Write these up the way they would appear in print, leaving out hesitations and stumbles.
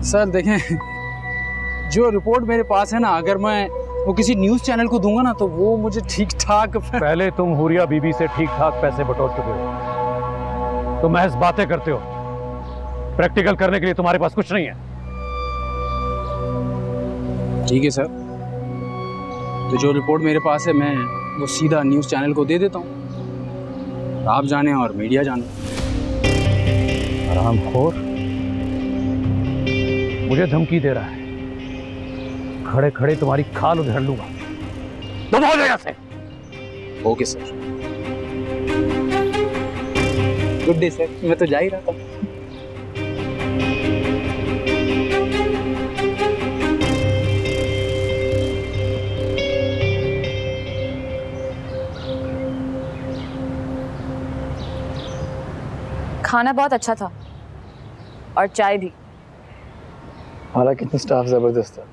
Sir देखें, जो report मेरे पास है ना, अगर मैं वो किसी न्यूज़ चैनल को दूंगा ना तो वो मुझे ठीक ठाक पहले तुम हुरिया बीबी से ठीक ठाक पैसे बटोर चुके हो, तो महज बातें करते हो। प्रैक्टिकल करने के लिए तुम्हारे पास कुछ नहीं है। ठीक है सर, तो जो रिपोर्ट मेरे पास है मैं वो सीधा न्यूज़ चैनल को दे देता हूँ, आप जाने और मीडिया जाने। हरामखोर मुझे धमकी दे रहा है, खड़े खड़े तुम्हारी खाल उधेड़ लूंगा। तुम हो जाएगा से। Okay sir, good day sir, मैं तो जा ही रहा था। खाना बहुत अच्छा था और चाय भी। हमारा कितना स्टाफ जबरदस्त है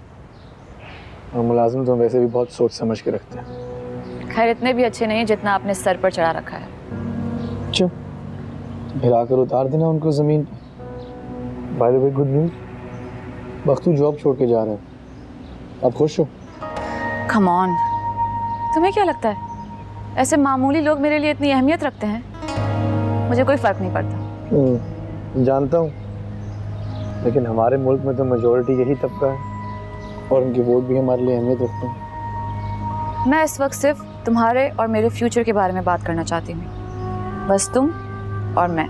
और मुलाजिम तो वैसे भी बहुत सोच समझ के रखते हैं। खैर इतने भी अच्छे नहीं जितना आपने सर पर चढ़ा रखा है। चुप, फिर आकर उतार देना उनको जमीन पर। By the way good news, Bakhtu job छोड़ के जा रहे हैं। आप खुश हो? कम ऑन, तुम्हें क्या लगता है ऐसे मामूली लोग मेरे लिए इतनी अहमियत रखते हैं? मुझे कोई फर्क नहीं पड़ता। जानता हूँ, लेकिन हमारे मुल्क में तो मेजॉरिटी यही तबका है और उनके वोट भी हमारे लिए अहमियत रखते हैं। मैं इस वक्त सिर्फ तुम्हारे और मेरे फ्यूचर के बारे में बात करना चाहती हूँ। बस तुम और मैं,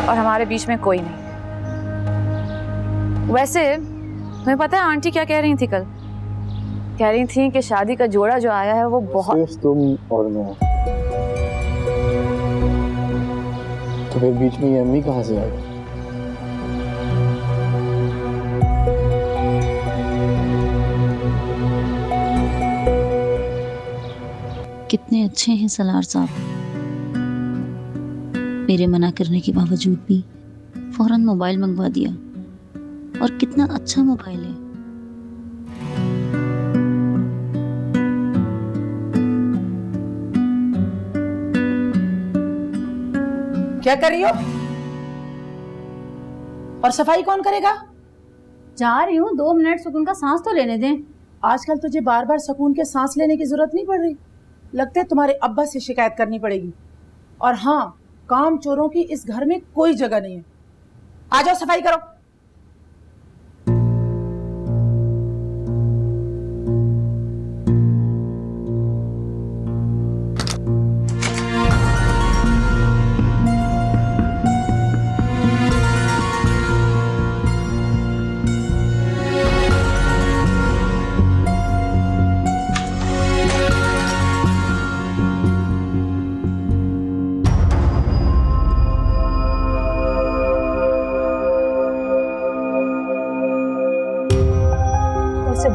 और हमारे बीच में कोई नहीं। वैसे तुम्हें पता है आंटी क्या कह रही थी कल? कह रही थी कि शादी का जोड़ा जो आया है वो बहुत। सिर्फ तुम और मैं, तो फिर बीच में ये अम्मी कहाँ से आ गई? कितने अच्छे हैं सलार साहब, मेरे मना करने के बावजूद भी फौरन मोबाइल मंगवा दिया, और कितना अच्छा मोबाइल है। क्या कर रही हो? और सफाई कौन करेगा? जा रही हूँ, 2 मिनट सुकून का सांस तो लेने दें। आजकल तुझे बार बार सुकून के सांस लेने की जरूरत नहीं पड़ रही। लगता है तुम्हारे अब्बा से शिकायत करनी पड़ेगी। और हाँ, काम चोरों की इस घर में कोई जगह नहीं है। आ जाओ, सफाई करो।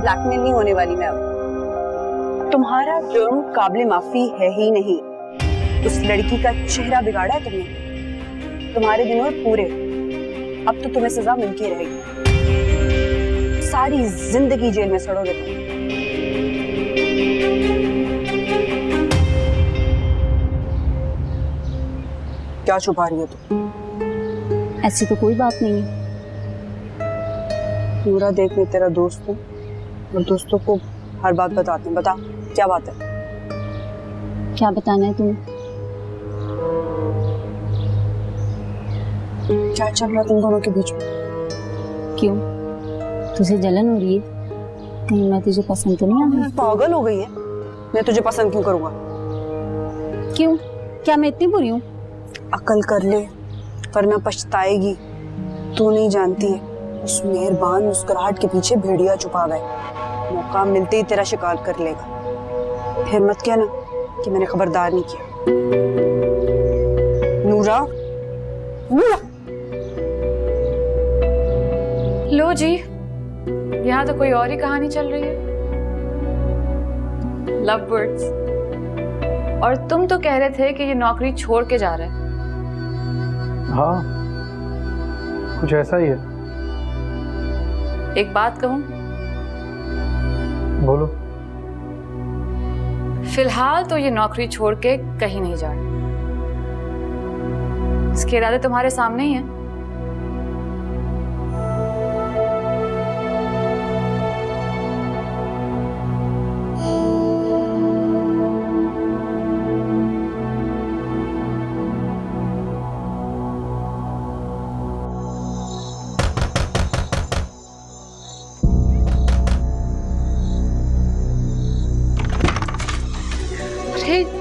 ब्लैकमेल नहीं होने वाली मैं अब। तुम्हारा जुर्म काबिल माफी है ही नहीं। उस लड़की का चेहरा बिगाड़ा है तुमने। तुम्हारे दिन हुए पूरे, अब तो तुम्हें सजा मिलती रहेगी। सारी जिंदगी जेल में सड़ोगे तुम। क्या छुपा रही हो तुम? ऐसी तो कोई बात नहीं है। पूरा देख मैं तेरा दोस्त हूँ और दोस्तों को हर बात बताते हैं। बता क्या बात है? क्या बताना है तुम्हें? क्या चल रहा तुम दोनों के बीच में? क्यों, तुझे जलन हो रही है? कहीं मैं तुझे पसंद तो नहीं आ रही? पागल हो गई है? मैं तुझे पसंद क्यों करूंगा? क्यों, क्या मैं इतनी बुरी हूँ? अकल कर ले वरना पछताएगी। तू नहीं जानती है उस मेहरबान मुस्कुराहट के पीछे भेड़िया छुपा हुआ है। मौका मिलते ही तेरा शिकार कर लेगा। फिर मत कहना कि मैंने खबरदार नहीं किया। नूरा, नूरा। लो जी, यहाँ तो कोई और ही कहानी चल रही है। Love birds. और तुम तो कह रहे थे कि ये नौकरी छोड़ के जा रहे हैं। हाँ, कुछ ऐसा ही है। एक बात कहूं? बोलो। फिलहाल तो ये नौकरी छोड़ के कहीं नहीं जा रहे। इसके इरादे तुम्हारे सामने ही हैं। बैठे।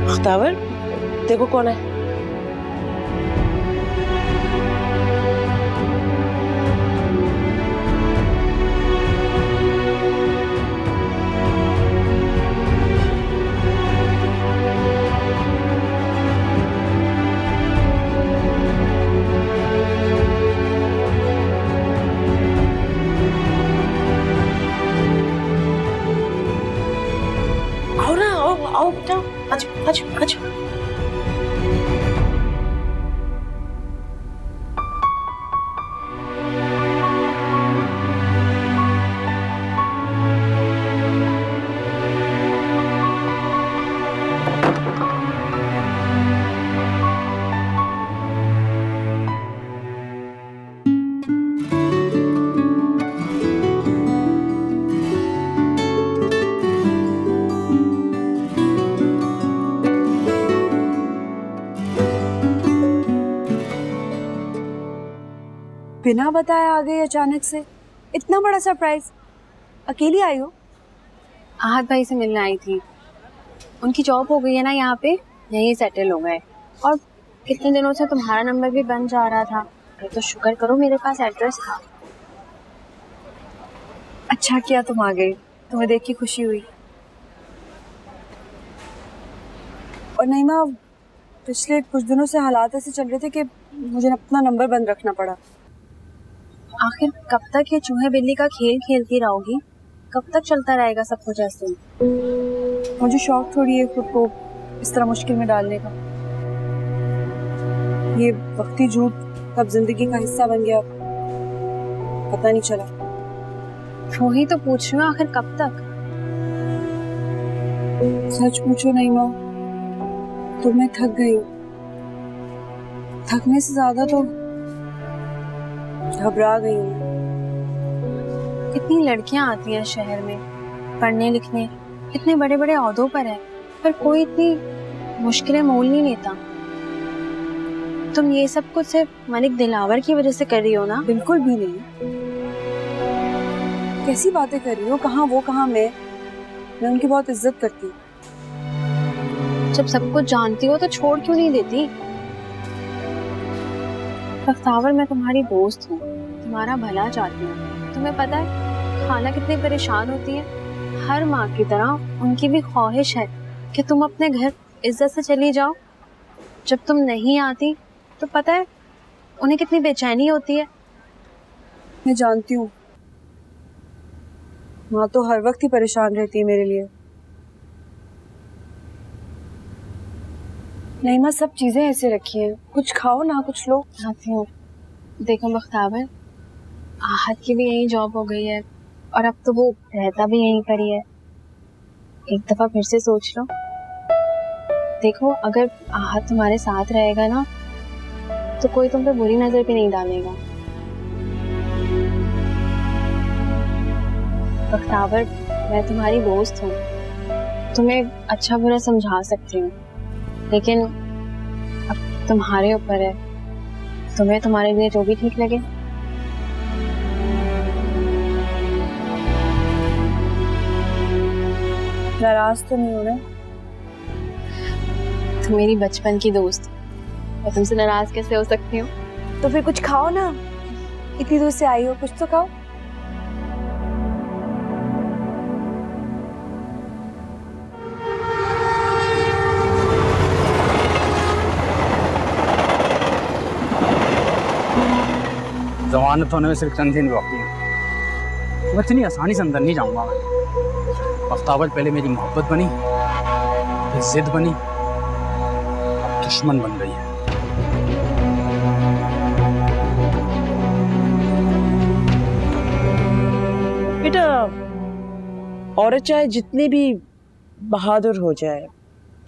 मुख्तावर, देखो कौन है। आओ ना, आओ बेटा, आज आज आज। बिना बताए आ गई अचानक से, इतना बड़ा सरप्राइज। अकेली आई हो? आहत भाई से मिलने आई थी। उनकी जॉब हो गई है ना यहाँ पे, यहीं सेटल हो गए। और कितने दिनों से तुम्हारा नंबर भी बन जा रहा था, तो शुक्र करो मेरे पास एड्रेस था। अच्छा किया तुम आ गई, तुम्हें देख के खुशी हुई। और नईमा, पिछले कुछ दिनों से हालात ऐसे चल रहे थे कि मुझे अपना नंबर बंद रखना पड़ा। आखिर कब तक ये चूहे बिल्ली का खेल खेलती रहोगी? कब तक चलता रहेगा सब कुछ ऐसे? मुझे शौक थोड़ी है खुद को इस तरह मुश्किल में डालने का। ये वक्ती झूठ कब जिंदगी का हिस्सा बन गया पता नहीं चला। वो ही तो पूछ रही हूँ, आखिर कब तक? सच पूछो नहीं माँ, तो मैं थक गई हूँ। थकने से ज्यादा तो घबरा गई हूँ। कितनी लड़कियां आती हैं शहर में पढ़ने लिखने, कितने बड़े बड़े ओहदों पर है, पर कोई इतनी मुश्किलें मोल नहीं लेता। तुम ये सब कुछ सिर्फ मलिक दिलावर की वजह से कर रही हो ना? बिल्कुल भी नहीं। कैसी बातें कर रही हो? कहाँ वो कहाँ मैं उनकी बहुत इज्जत करती हूँ। जब सब कुछ जानती हो तो छोड़ क्यों नहीं देती? बख्तावर, मैं तुम्हारी दोस्त हूँ, तुम्हारा भला चाहती हूँ। तुम्हें पता है खाला कितनी परेशान होती है। हर माँ की तरह उनकी भी ख्वाहिश है कि तुम अपने घर इज्जत से चली जाओ। जब तुम नहीं आती तो पता है उन्हें कितनी बेचैनी होती है। मैं जानती हूँ, माँ तो हर वक्त ही परेशान रहती है मेरे लिए। नहीं माँ, सब चीजें ऐसे रखी हैं, कुछ खाओ ना, कुछ लो। आती हूँ। देखो बख्तावर, आहत की भी यही जॉब हो गई है और अब तो वो रहता भी यहीं पर ही है। एक दफा फिर से सोच लो। देखो, अगर आहत तुम्हारे साथ रहेगा ना तो कोई तुम पे बुरी नजर भी नहीं डालेगा। बख्तावर, मैं तुम्हारी दोस्त हूँ, तुम्हें अच्छा बुरा समझा सकती हूँ, लेकिन अब तुम्हारे ऊपर है, तुम्हें तुम्हारे लिए जो भी ठीक लगे। नाराज तो नहीं हो रहे? तुम मेरी बचपन की दोस्त, मैं तुमसे नाराज कैसे हो सकती हूँ? तो फिर कुछ खाओ ना, इतनी दूर से आई हो, कुछ तो खाओ। जमानत होने में सिर्फ चंद दिन बाकी है। मैं इतनी आसानी से अंदर नहीं जाऊंगा। बख्तावर पहले मेरी मोहब्बत बनी, फिर जिद बनी, अब दुश्मन बन गई है। बेटा, औरत चाहे जितनी भी बहादुर हो जाए,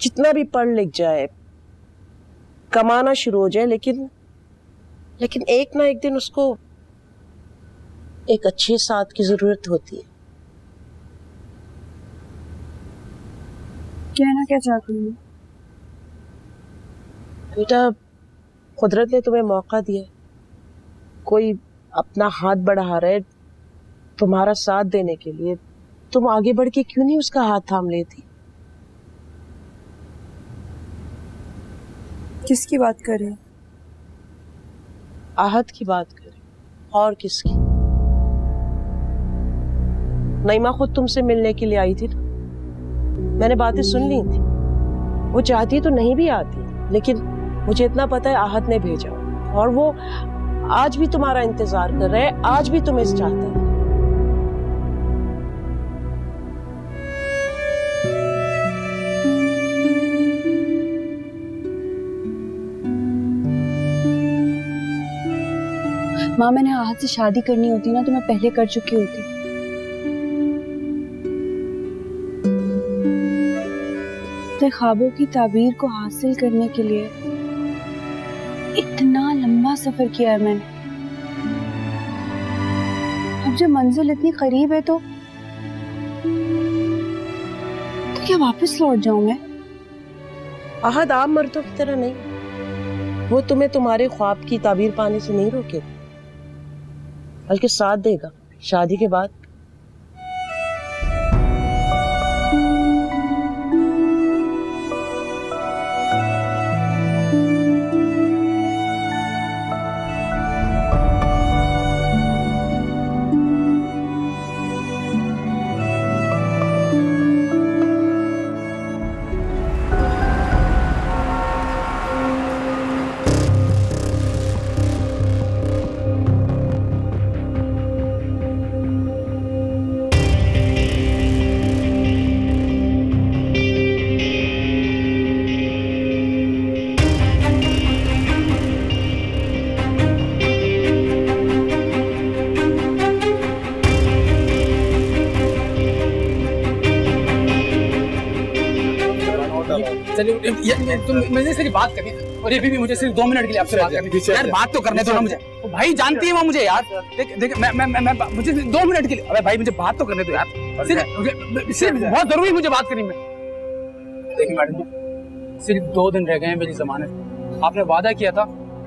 जितना भी पढ़ लिख जाए, कमाना शुरू हो जाए, लेकिन लेकिन एक ना एक दिन उसको एक अच्छे साथ की जरूरत होती है। कहना क्या चाहती हूँ? बेटा, कुदरत ने तुम्हें मौका दिया, कोई अपना हाथ बढ़ा रहा है तुम्हारा साथ देने के लिए, तुम आगे बढ़ के क्यों नहीं उसका हाथ थाम लेती? किसकी बात कर रहे हैं? आहत की बात करें, और किसकी? नईमा खुद तुमसे मिलने के लिए आई थी ना, मैंने बातें सुन ली थी। वो चाहती तो नहीं भी आती, लेकिन मुझे इतना पता है आहत ने भेजा, और वो आज भी तुम्हारा इंतजार कर रहा है, आज भी तुम्हें चाहता है। माँ, मैंने आहत से शादी करनी होती ना तो मैं पहले कर चुकी होती। तो ख्वाबों की ताबीर को हासिल करने के लिए इतना लंबा सफर किया है मैंने। अब जब मंजिल इतनी करीब है तो क्या वापस लौट जाऊं मैं? आहत आम मर्दों की तरह नहीं, वो तुम्हें तुम्हारे ख्वाब की ताबीर पाने से नहीं रोकेगा, बल्कि साथ देगा शादी के बाद। चलिए, तुम मुझे सिर्फ बात करनी है, और ये भी मुझे सिर्फ 2 मिनट के लिए आपसे बात करनी है। यार बात तो करने दो ना मुझे। ओ भाई जानती है वो मुझे यार। देख मैं मुझे 2 मिनट के लिए, अबे भाई मुझे बात तो करने दो यार। सिर्फ बहुत जरूरी मुझे बात करनी है। देखिए मैडम जी, सिर्फ 2 दिन रह गए हैं मेरी जमानत। आपने वादा किया था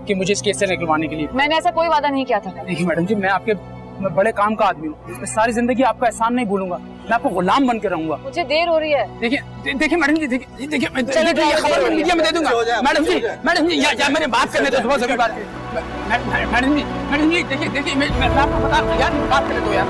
कि मुझे इस केस से निकलवाने के लिए। मैंने ऐसा कोई वादा नहीं किया था। देखिए मैडम जी, मैं बड़े काम का आदमी हूँ, मैं सारी जिंदगी आपका एहसान नहीं भूलूंगा, मैं आपको गुलाम बन के रहूंगा। मुझे देर हो रही है। देखिए मैडम जी, देखिए मैं खबर मीडिया में दे दूंगा। मैडम जी या मैंने बात करने दो, सुबह सभी बात। मैडम जी देखिए मैं आपको बता यार, बात करने दो यार।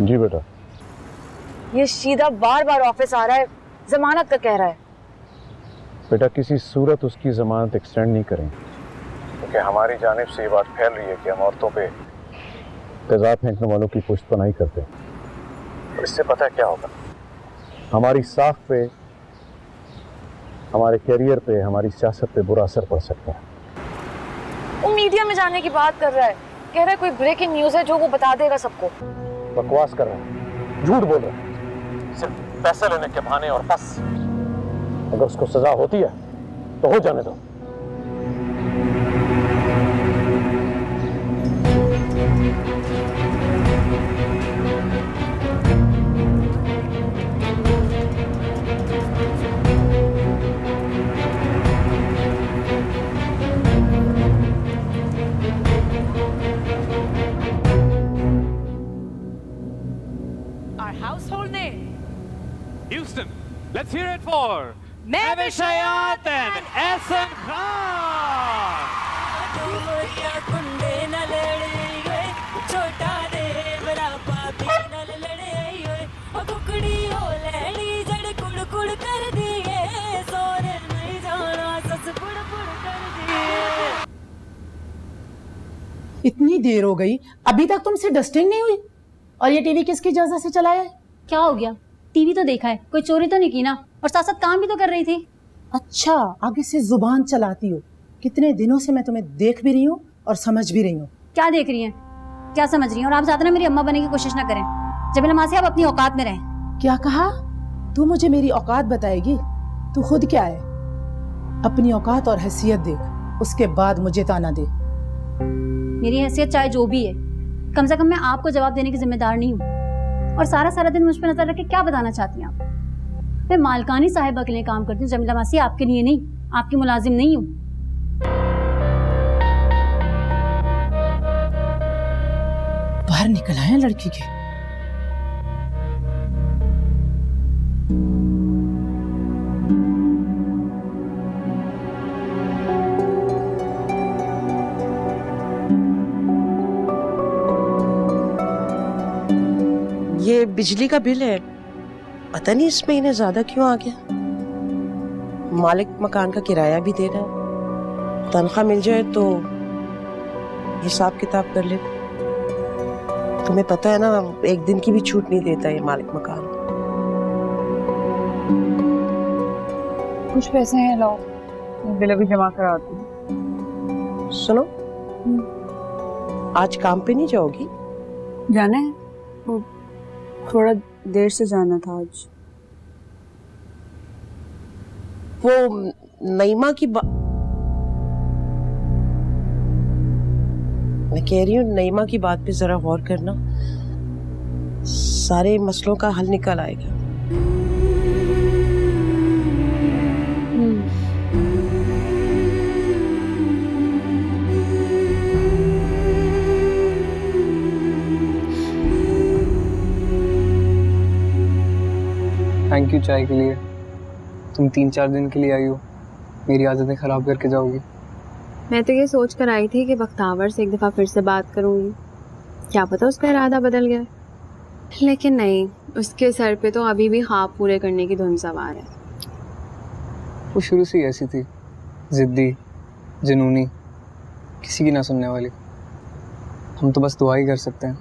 जी बेटा। ये शीदा बार बार ऑफिस आ रहा है, जमानत का कह रहा है। बेटा किसी सूरत उसकी जमानत एक्सटेंड नहीं करेंगे, क्योंकि हमारी जानिब से ये बात फैल रही है कि हम औरतों पे तेजाब फेंकने वालों की पुश्तपनाही करते हैं। तो इससे पता है क्या होगा, हमारी साख पे, हमारे करियर पे, हमारी सियासत पे बुरा असर पड़ सकता है। वो मीडिया में जाने की बात कर रहा है, कह रहा है कोई ब्रेकिंग न्यूज है जो वो बता देगा सबको। बकवास कर रहा है, झूठ बोल रहा है, सिर्फ पैसे लेने के बहाने, और बस। अगर उसको सजा होती है तो हो जाने दो। Household name. Houston, let's hear it for Mavish Hayat and Ehsan Khan. इतनी देर हो गई, अभी तक तुमसे डस्टिंग नहीं हुई। और ये टीवी किसकी इजाजत से चलाया है? क्या हो गया? टीवी तो देखा है, कोई चोरी तो नहीं की ना, और साथ साथ काम भी तो कर रही थी। अच्छा, आगे से जुबान चलाती हो। कितने दिनों से मैं तुम्हें देख भी रही हूँ और समझ भी रही हूँ। क्या देख रही हैं, क्या समझ रही हैं? और आप ज्यादा ना मेरी अम्मा बनने की कोशिश ना करें। जमीला मासी, आप अपनी औकात में रहें। क्या कहा? तू मुझे मेरी औकात बताएगी? तू खुद क्या है? अपनी औकात और हैसियत देख, उसके बाद मुझे ताना दे। मेरी हैसियत चाहे जो भी है, कम से कम मैं आपको जवाब देने की जिम्मेदार नहीं हूँ। और सारा दिन मुझ पर नजर रख के क्या बताना चाहती हैं आप? मैं मालकानी साहिबा के लिए काम करती हूँ जमीला मासी, आपके लिए नहीं, आपकी मुलाजिम नहीं हूँ। बाहर निकल आए लड़की के। ये बिजली का बिल है, पता नहीं इस महीने ज्यादा क्यों आ गया। मालिक मकान का किराया भी देना है, तनख्वाह मिल जाए तो हिसाब किताब कर ले। तुम्हें पता है ना, एक दिन की भी छूट नहीं देता ये मालिक मकान। कुछ पैसे हैं, लाओ, बिल अभी जमा कराती हूँ। सुनो, आज काम पे नहीं जाओगी? जाना है, वो थोड़ा देर से जाना था आज। वो नईमा की मैं कह रही हूँ, नईमा की बात पे जरा गौर करना, सारे मसलों का हल निकल आएगा। थैंक यू चाय के लिए। तुम 3-4 दिन के लिए आई हो, मेरी आदतें खराब करके जाओगी। मैं तो ये सोच कर आई थी कि बख्तावर से एक दफ़ा फिर से बात करूंगी, क्या पता उसका इरादा बदल गया। लेकिन नहीं, उसके सर पे तो अभी भी ख्वाब पूरे करने की धुन सवार है। वो शुरू से ही ऐसी थी, जिद्दी, जुनूनी, किसी की ना सुनने वाली। हम तो बस दुआ ही कर सकते हैं,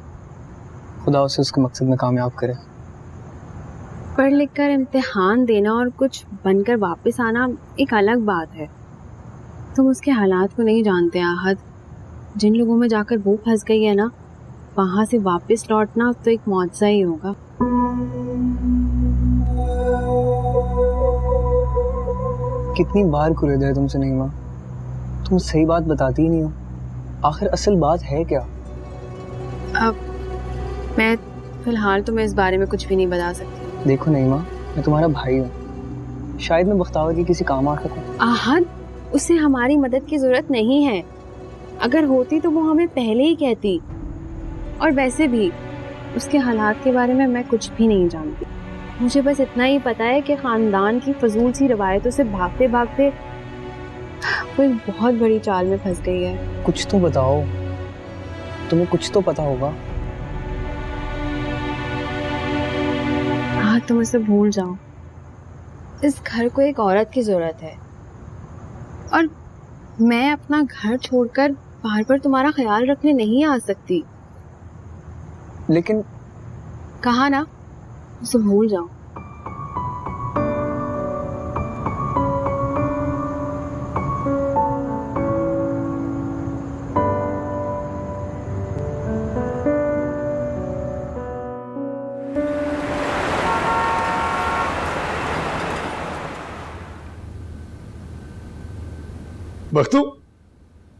खुदा उसे उसके मकसद में कामयाब करे। पढ़ लिख कर इम्तिहान देना और कुछ बनकर वापस आना एक अलग बात है। तुम उसके हालात को नहीं जानते आहद। जिन लोगों में जाकर वो फंस गई है ना, वहां से वापस लौटना तो एक मौजज़ा ही होगा। कितनी बार कुरेदा है तुमसे नईमा, तुम सही बात बताती ही नहीं हो। आखिर असल बात है क्या? अब मैं फिलहाल तुम्हें इस बारे में कुछ भी नहीं बता सकती। देखो नईमा, मैं तुम्हारा भाई हूँ, शायद मैं बख्तावर की किसी काम आ सकूं। आहद, उसे हमारी मदद की जरूरत नहीं है। अगर होती तो वो हमें पहले ही कहती। और वैसे भी उसके हालात के बारे में मैं कुछ भी नहीं जानती। मुझे बस इतना ही पता है कि खानदान की फजूल सी रवायतों से भागते भागते वो एक बहुत बड़ी चाल में फंस गई है। कुछ तो बताओ, तुम्हें कुछ तो पता होगा। हाँ, तुम उसे भूल जाओ। इस घर को एक औरत की जरूरत है, और मैं अपना घर छोड़कर बाहर पर तुम्हारा ख्याल रखने नहीं आ सकती। लेकिन कहा ना, उसे भूल जाओ। बख्तू,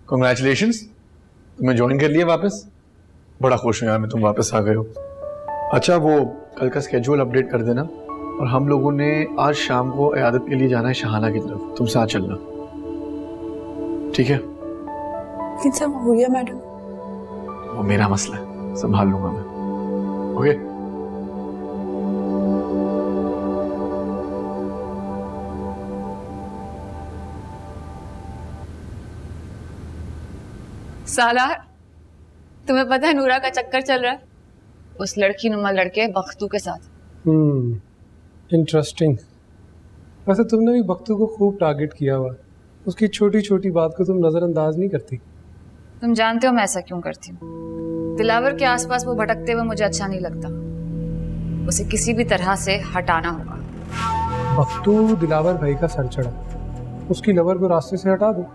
कॉन्ग्रेचुलेशंस, तुम्हें ज्वाइन कर लिया वापस। बड़ा खुश हूँ यार मैं तुम वापस आ गए हो। अच्छा, वो कल का स्केड्यूल अपडेट कर देना, और हम लोगों ने आज शाम को इयादत के लिए जाना है शहाना की तरफ, तुम साथ चलना, ठीक है? लेकिन सब हो गया मैडम। वो मेरा मसला है, संभाल लूंगा मैं। ओके? सालार, तुम्हें पता है नूरा का चक्कर चल रहा है उस लड़की नुमा लड़के बख्तू के साथ। इंटरेस्टिंग। वैसे तुमने भी बख्तू को खूब टारगेट किया हुआ, उसकी छोटी छोटी बात को तुम नजरअंदाज नहीं करती। तुम जानते हो मैं ऐसा क्यों करती हूँ। दिलावर के आसपास वो भटकते हुए मुझे अच्छा नहीं लगता। उसे किसी भी तरह से हटाना होगा। बख्तू दिलावर भाई का सर चढ़ा, उसकी लवर को रास्ते से हटा दो।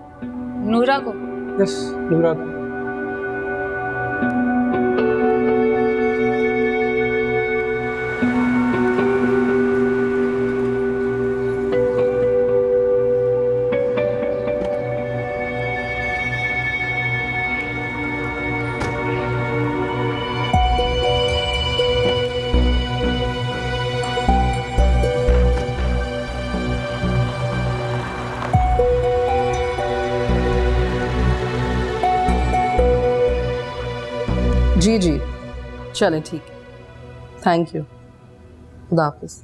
नूरा को? यस, नूरा को। जी जी, चलें ठीक है, थैंक यू, खुदा हाफिज़।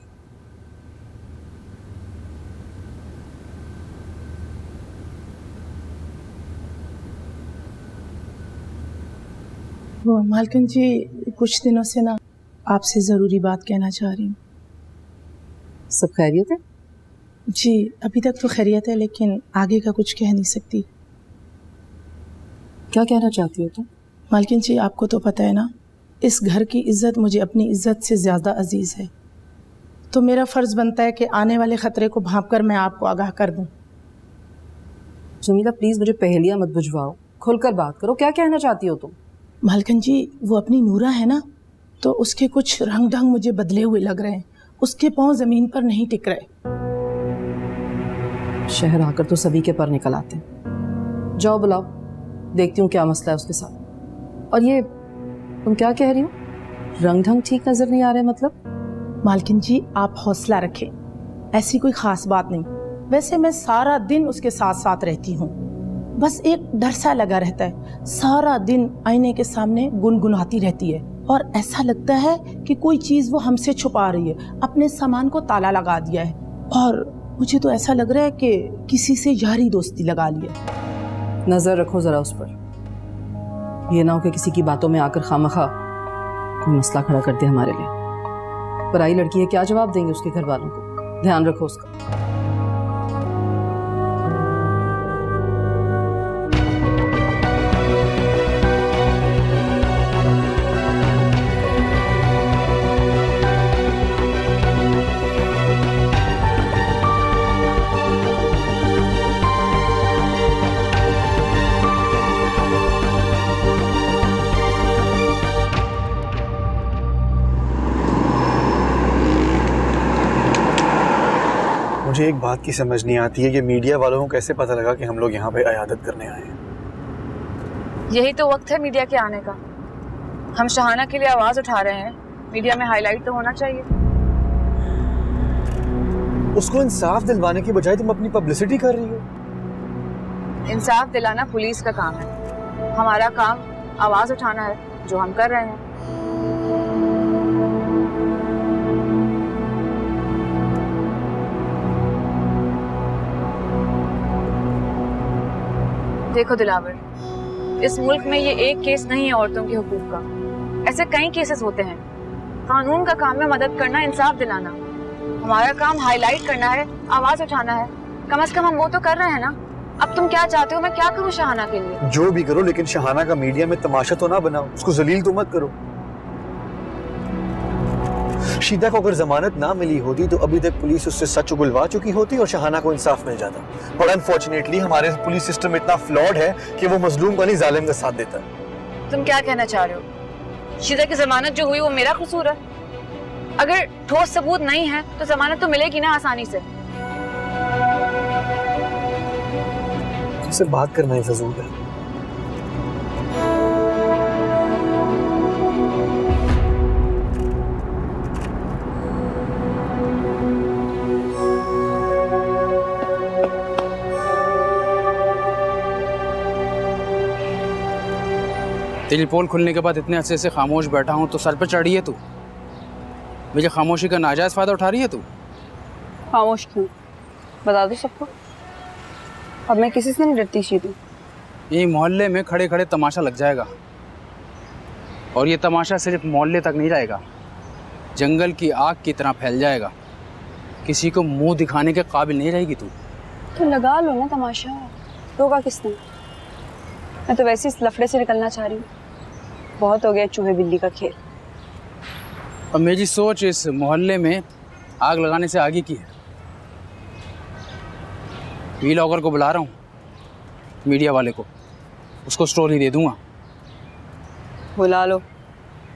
वो मालकिन जी, कुछ दिनों से ना आपसे ज़रूरी बात कहना चाह रही हूँ। सब खैरियत है? जी अभी तक तो खैरियत है, लेकिन आगे का कुछ कह नहीं सकती। क्या कहना चाहती हो तुम? मालकिन जी, आपको तो पता है ना, इस घर की इज्जत मुझे अपनी इज्जत से ज़्यादा अजीज़ है, तो मेरा फ़र्ज़ बनता है कि आने वाले ख़तरे को भांप कर मैं आपको आगाह कर दूं। जमीला प्लीज़ मुझे पहेलियाँ मत बुझवाओ, खुलकर बात करो, क्या कहना चाहती हो तुम? मालकिन जी, वो अपनी नूरा है ना, तो उसके कुछ रंग ढंग मुझे बदले हुए लग रहे हैं, उसके पाँव ज़मीन पर नहीं टिक रहे। शहर आकर तो सभी के पर निकल आते हैं। जाओ बुलाओ, देखती हूँ क्या मसला है उसके साथ। और ये तुम क्या कह रही हो, रंग ढंग ठीक नजर नहीं आ रहे मतलब? मालकिन जी आप हौसला रखें, ऐसी कोई खास बात नहीं। वैसे मैं सारा दिन उसके साथ साथ रहती हूँ, बस एक डर सा लगा रहता है। सारा दिन आईने के सामने गुनगुनाती रहती है और ऐसा लगता है कि कोई चीज़ वो हमसे छुपा रही है। अपने सामान को ताला लगा दिया है और मुझे तो ऐसा लग रहा है कि किसी से यारी दोस्ती लगा ली है। नज़र रखो ज़रा उस पर, ये ना हो कि किसी की बातों में आकर खामखा कोई मसला खड़ा कर दे हमारे लिए। पराई लड़की है, क्या जवाब देंगे उसके घर वालों को? ध्यान रखो उसका। मुझे एक बात की समझ नहीं आती है कि मीडिया वालों को कैसे पता लगा कि हम लोग यहाँ पे अयादत करने आए हैं। यही तो वक्त है मीडिया के आने का। हम शहाना के लिए आवाज उठा रहे हैं, मीडिया में हाईलाइट तो होना चाहिए। उसको इंसाफ दिलवाने की बजाय तुम अपनी पब्लिसिटी कर रही हो। इंसाफ दिलाना पुलिस का काम है, हमारा काम आवाज उठाना है, जो हम कर रहे हैं। देखो दिलावर, इस मुल्क में ये एक केस नहीं है औरतों के हुकूक का, ऐसे कई केसेस होते हैं। कानून का काम है मदद करना, इंसाफ दिलाना। हमारा काम हाईलाइट करना है, आवाज उठाना है। कम से कम हम वो तो कर रहे हैं ना। अब तुम क्या चाहते हो मैं क्या करूं शहाना के लिए? जो भी करो, लेकिन शहाना का मीडिया में तमाशा तो ना बनाओ, उसको जलील तो मत करो। शीदा को अगर जमानत ना मिली होती तो अभी तक पुलिस उससे सच उगलवा चुकी होती और शहाना को इंसाफ मिल जाता। और अनफॉर्चुनेटली हमारे पुलिस सिस्टम इतना फ्लॉड है कि वो मजलूम को नहीं जालिम का साथ देता है। तुम क्या कहना चाह रहे हो? शीदा की जमानत जो हुई वो मेरा कसूर है? अगर ठोस सबूत नहीं है तो जमानत तो मिलेगी ना आसानी से। तुमसे बात करना ही फजूल है। तेरी पोल खुलने के बाद इतने अच्छे से खामोश बैठा हूँ तो सर पे चढ़ी है तू? मुझे खामोशी का नाजायज फायदा उठा रही है तू? खामोश क्यों, बता दो सबको। अब मैं किसी से नहीं डरती शीतू। यही मोहल्ले में खड़े खड़े तमाशा लग जाएगा, और ये तमाशा सिर्फ मोहल्ले तक नहीं रहेगा, जंगल की आग की तरह फैल जाएगा। किसी को मुंह दिखाने के काबिल नहीं रहेगी तू। तो लगा लो ना तमाशा, रोका किसने? मैं तो वैसे इस लफड़े से निकलना चाह रही हूँ। बहुत हो गया चूहे बिल्ली का खेल। और मेरी सोच इस मोहल्ले में आग लगाने से आगे की है। वीलॉगर को बुला रहा हूँ, मीडिया वाले को, उसको स्टोरी दे दूंगा। बुला लो,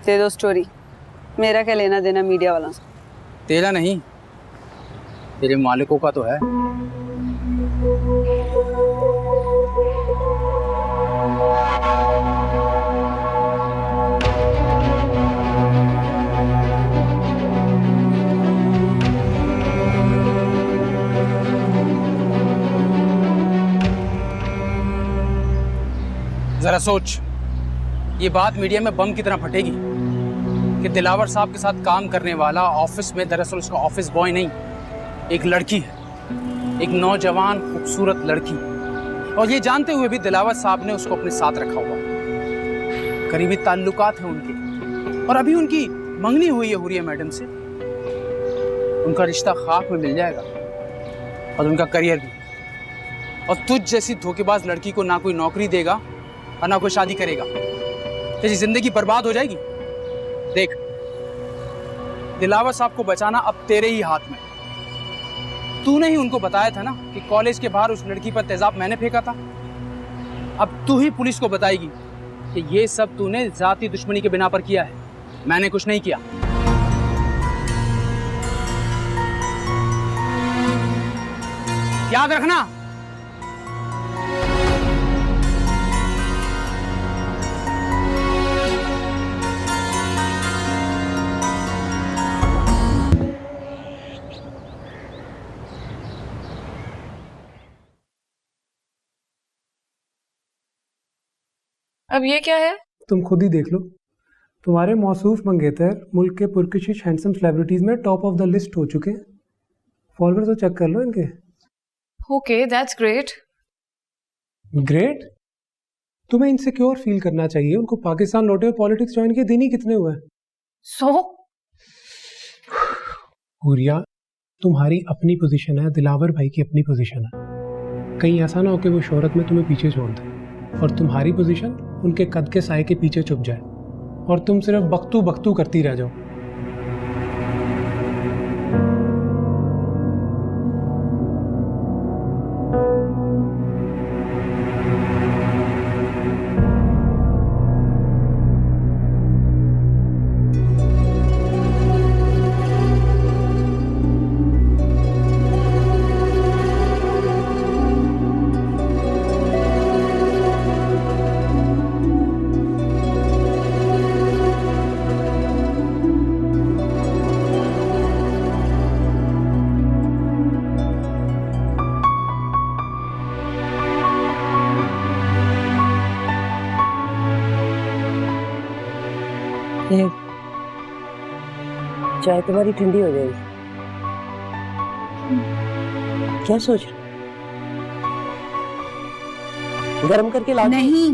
दे दो स्टोरी। मेरा क्या लेना देना मीडिया वाला से? तेरा नहीं, तेरे मालिकों का तो है। जरा सोच, ये बात मीडिया में बम की तरह फटेगी कि दिलावर साहब के साथ काम करने वाला ऑफिस में दरअसल उसका ऑफिस बॉय नहीं, एक लड़की है, एक नौजवान खूबसूरत लड़की। और ये जानते हुए भी दिलावर साहब ने उसको अपने साथ रखा हुआ। करीबी ताल्लुकात हैं उनके, और अभी उनकी मंगनी हुई है हुरिया मैडम से। उनका रिश्ता खाक में मिल जाएगा और उनका करियर भी। और तुझ जैसी धोखेबाज लड़की को ना कोई नौकरी देगा और ना कोई शादी करेगा, तेरी जिंदगी बर्बाद हो जाएगी। देख, दिलावर साहब को बचाना अब तेरे ही हाथ में। तूने ही उनको बताया था ना कि कॉलेज के बाहर उस लड़की पर तेजाब मैंने फेंका था। अब तू ही पुलिस को बताएगी कि ये सब तूने जाती दुश्मनी के बिना पर किया है, मैंने कुछ नहीं किया। याद रखना। अब ये क्या है? तुम खुद ही देख लो। तुम्हारे मौसूफ मंगेतर मुल्क के पुरकशिश हैंडसम सेलिब्रिटीज में टॉप ऑफ द लिस्ट हो चुके हैं। फॉलोअर्स तो चेक कर लो इनके। Okay, that's great. ग्रेट? तुम्हें इनसिक्योर फील करना चाहिए। उनको पाकिस्तान लौटे और पॉलिटिक्स ज्वाइन किए दिन ही कितने हुए? हुरिया, तुम्हारी अपनी पोजीशन है, दिलावर भाई की अपनी पोजीशन है। कहीं ऐसा ना हो कि वो शोहरत में तुम्हें पीछे छोड़ दे और तुम्हारी पोजीशन उनके कद के साए के पीछे छुप जाए और तुम सिर्फ बख्तू बख्तू करती रह जाओ। चाय तुम्हारी ठंडी हो जाएगी। क्या सोच रहे? गरम करके ला। नहीं,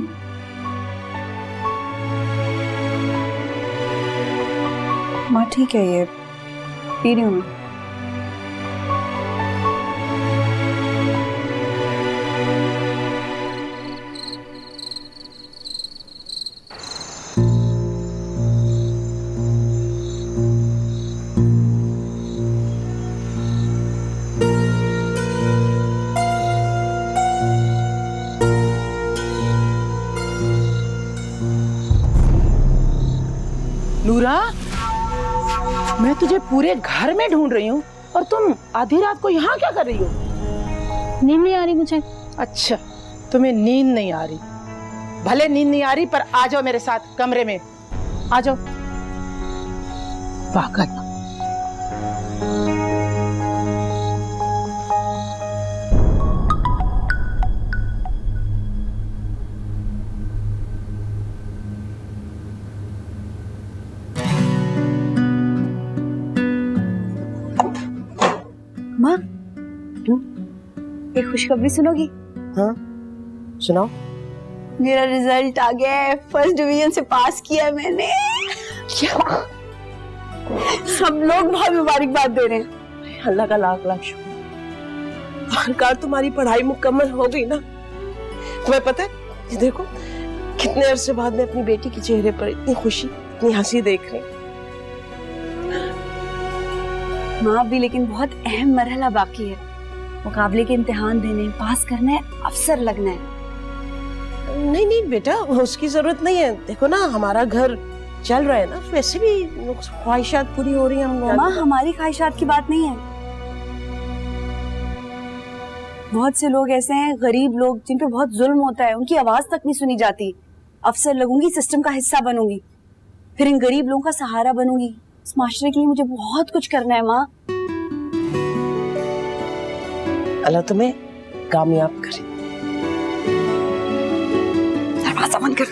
माँ ठीक है, ये पी रही हूँ मैं। नूरा, मैं तुझे पूरे घर में ढूंढ रही हूँ और तुम आधी रात को यहाँ क्या कर रही हो? नींद नहीं आ रही मुझे। अच्छा, तुम्हें नींद नहीं आ रही? भले नींद नहीं आ रही, पर आ जाओ मेरे साथ कमरे में, आ जाओ। पागल। माँ, एक खुशखबरी सुनोगी? हाँ, सुनाओ। मेरा रिजल्ट आ गया है, फर्स्ट डिवीजन से पास किया है मैंने। क्या? सब लोग बहुत मुबारकबाद दे रहे हैं। अल्लाह का लाख लाख शुक्र। आखिरकार तुम्हारी पढ़ाई मुकम्मल हो गई ना। तुम्हें पता है ये देखो कितने अरसे बाद मैं अपनी बेटी के चेहरे पर इतनी खुशी, इतनी हंसी देख रही। माँ भी, लेकिन बहुत अहम मरहला बाकी है। मुकाबले के इम्तिहान देने, पास करना है, अफसर लगना है। नहीं नहीं बेटा, उसकी जरूरत नहीं है। देखो ना हमारा घर चल रहा है ना, वैसे भी ख्वाहिशात पूरी हो रही है। हम माँ, हमारी ख्वाहिशात की बात नहीं है। बहुत से लोग ऐसे हैं, गरीब लोग, जिन पे बहुत जुल्म होता है, उनकी आवाज तक नहीं सुनी जाती। अफसर लगूंगी, सिस्टम का हिस्सा बनूंगी, फिर इन गरीब लोगों का सहारा बनूंगी। इस माशरे के लिए मुझे बहुत कुछ करना है माँ। अल्लाह तुम्हें कामयाब करे। दरवाजा बंद कर।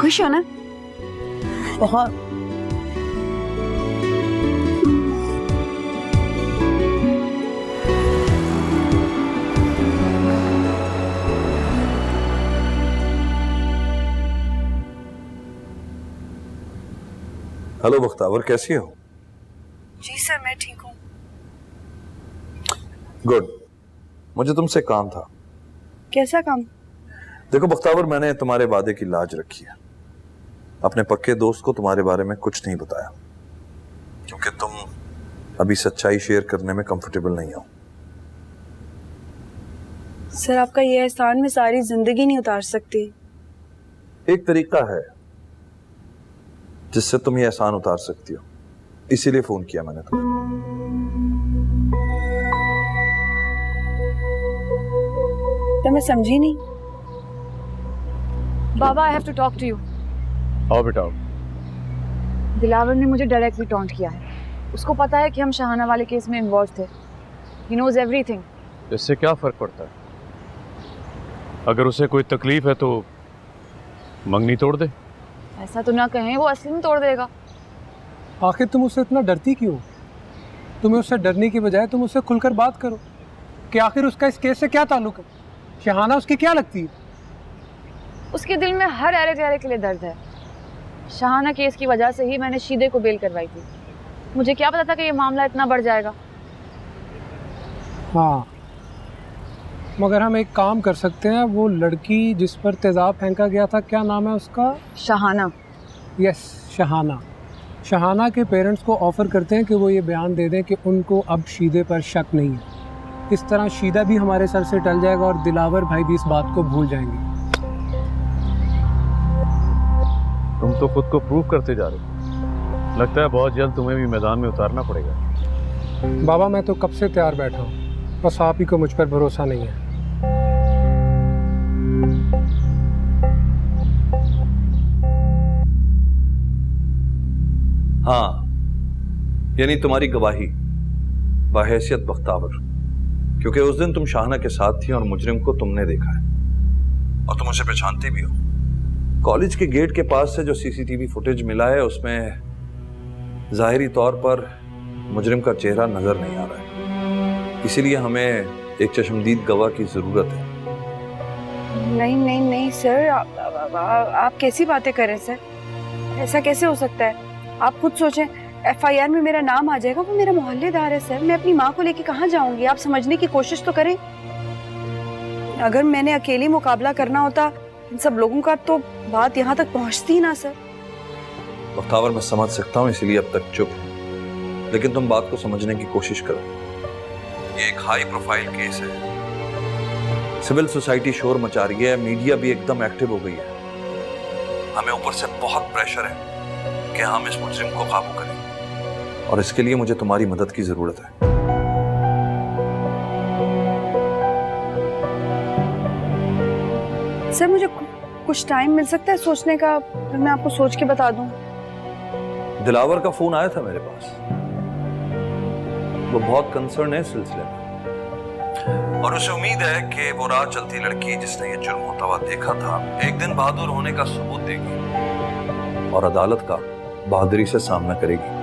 खुश हो ना? बहुत। हेलो बख्तावर, कैसी हो? जी सर, मैं ठीक हूँ। गुड। मुझे तुमसे काम था। कैसा काम? देखो बख्तावर, मैंने तुम्हारे वादे की लाज रखी है। अपने पक्के दोस्त को तुम्हारे बारे में कुछ नहीं बताया, क्योंकि तुम अभी सच्चाई शेयर करने में कंफर्टेबल नहीं हो। सर, आपका ये एहसान मैं सारी जिंदगी नहीं उतार सकती। एक तरीका है जिससे तुम ये एहसान उतार सकती हो, इसीलिए फोन किया मैंने तुम्हें। तो मैं समझी नहीं। बाबा, I have to talk to you. आओ बेटा। दिलावर ने मुझे डायरेक्टली टॉन्ट किया है। उसको पता है कि हम शाहाना वाले केस में इन्वॉल्व थे। He knows everything. इससे क्या फर्क पड़ता है? अगर उसे कोई तकलीफ है तो मंगनी तोड़ दे। ऐसा तो ना कहें, वो असली में तोड़ देगा। आखिर तुम उससे इतना डरती क्यों? तुम्हें उससे डरने की बजाय तुम उससे खुलकर बात करो कि आखिर उसका इस केस से क्या ताल्लुक है। शहाना उसकी क्या लगती है? उसके दिल में हर अरे गहरे के लिए दर्द है। शाहाना केस की वजह से ही मैंने शीदे को बेल करवाई थी। मुझे क्या पता था कि ये मामला इतना बढ़ जाएगा। हाँ, मगर हम एक काम कर सकते हैं। वो लड़की जिस पर तेजाब फेंका गया था, क्या नाम है उसका? शाहाना। यस, शहाना। शहाना के पेरेंट्स को ऑफ़र करते हैं कि वो ये बयान दे दें कि उनको अब शीदे पर शक नहीं है। इस तरह शीदा भी हमारे सर से टल जाएगा और दिलावर भाई भी इस बात को भूल जाएंगे। तुम तो खुद को प्रूव करते जा रहे हो। लगता है बहुत जल्द तुम्हें भी मैदान में उतारना पड़ेगा। बाबा, मैं तो कब से तैयार बैठा हूँ, बस आप ही को मुझ पर भरोसा नहीं है। हाँ, यानी तुम्हारी गवाही बाहैसियत बख्तावर, क्योंकि उस दिन तुम शाहाना के साथ थी और मुजरिम को तुमने देखा है और तुम उसे पहचानती भी हो। कॉलेज के गेट के पास से जो सीसीटीवी फुटेज मिला है उसमें जाहिरी तौर पर मुजरिम का चेहरा नजर नहीं आ रहा है, इसीलिए हमें एक चश्मदीद गवाह की जरूरत है। नहीं नहीं नहीं सर, आप कैसी बातें कर रहे हैं सर? ऐसा कैसे हो सकता है? आप खुद सोचें, एफआईआर में मेरा नाम आ जाएगा। वो मेरा मोहल्लेदार है सर। मैं अपनी माँ को लेके कहाँ जाऊंगी? आप समझने की कोशिश तो करें। अगर मैंने अकेली मुकाबला करना होता इन सब लोगों का, तो बात यहाँ तक पहुँचती ही ना सर। बख्तावर, मैं समझ सकता हूँ, इसीलिए अब तक चुप, लेकिन तुम बात को समझने की कोशिश करो। ये एक हाई प्रोफाइल केस है। सिविल सोसाइटी शोर मचा रही है, मीडिया भी एकदम एक्टिव हो गई है। हमें ऊपर से बहुत प्रेशर है कि हम इस मुजरिम को काबू करें, और इसके लिए मुझे तुम्हारी मदद की जरूरत है। सर, मुझे कुछ टाइम मिल सकता है सोचने का? फिर मैं आपको सोच के बता दूं। दिलावर का फोन आया था मेरे पास। वो बहुत कंसर्न है इस सिलसिले में, और उसे उम्मीद है कि वो राह चलती लड़की जिसने ये जुर्म होता हुआ देखा था, एक दिन बहादुर होने का सबूत देगी और अदालत का बहादुरी से सामना करेगी।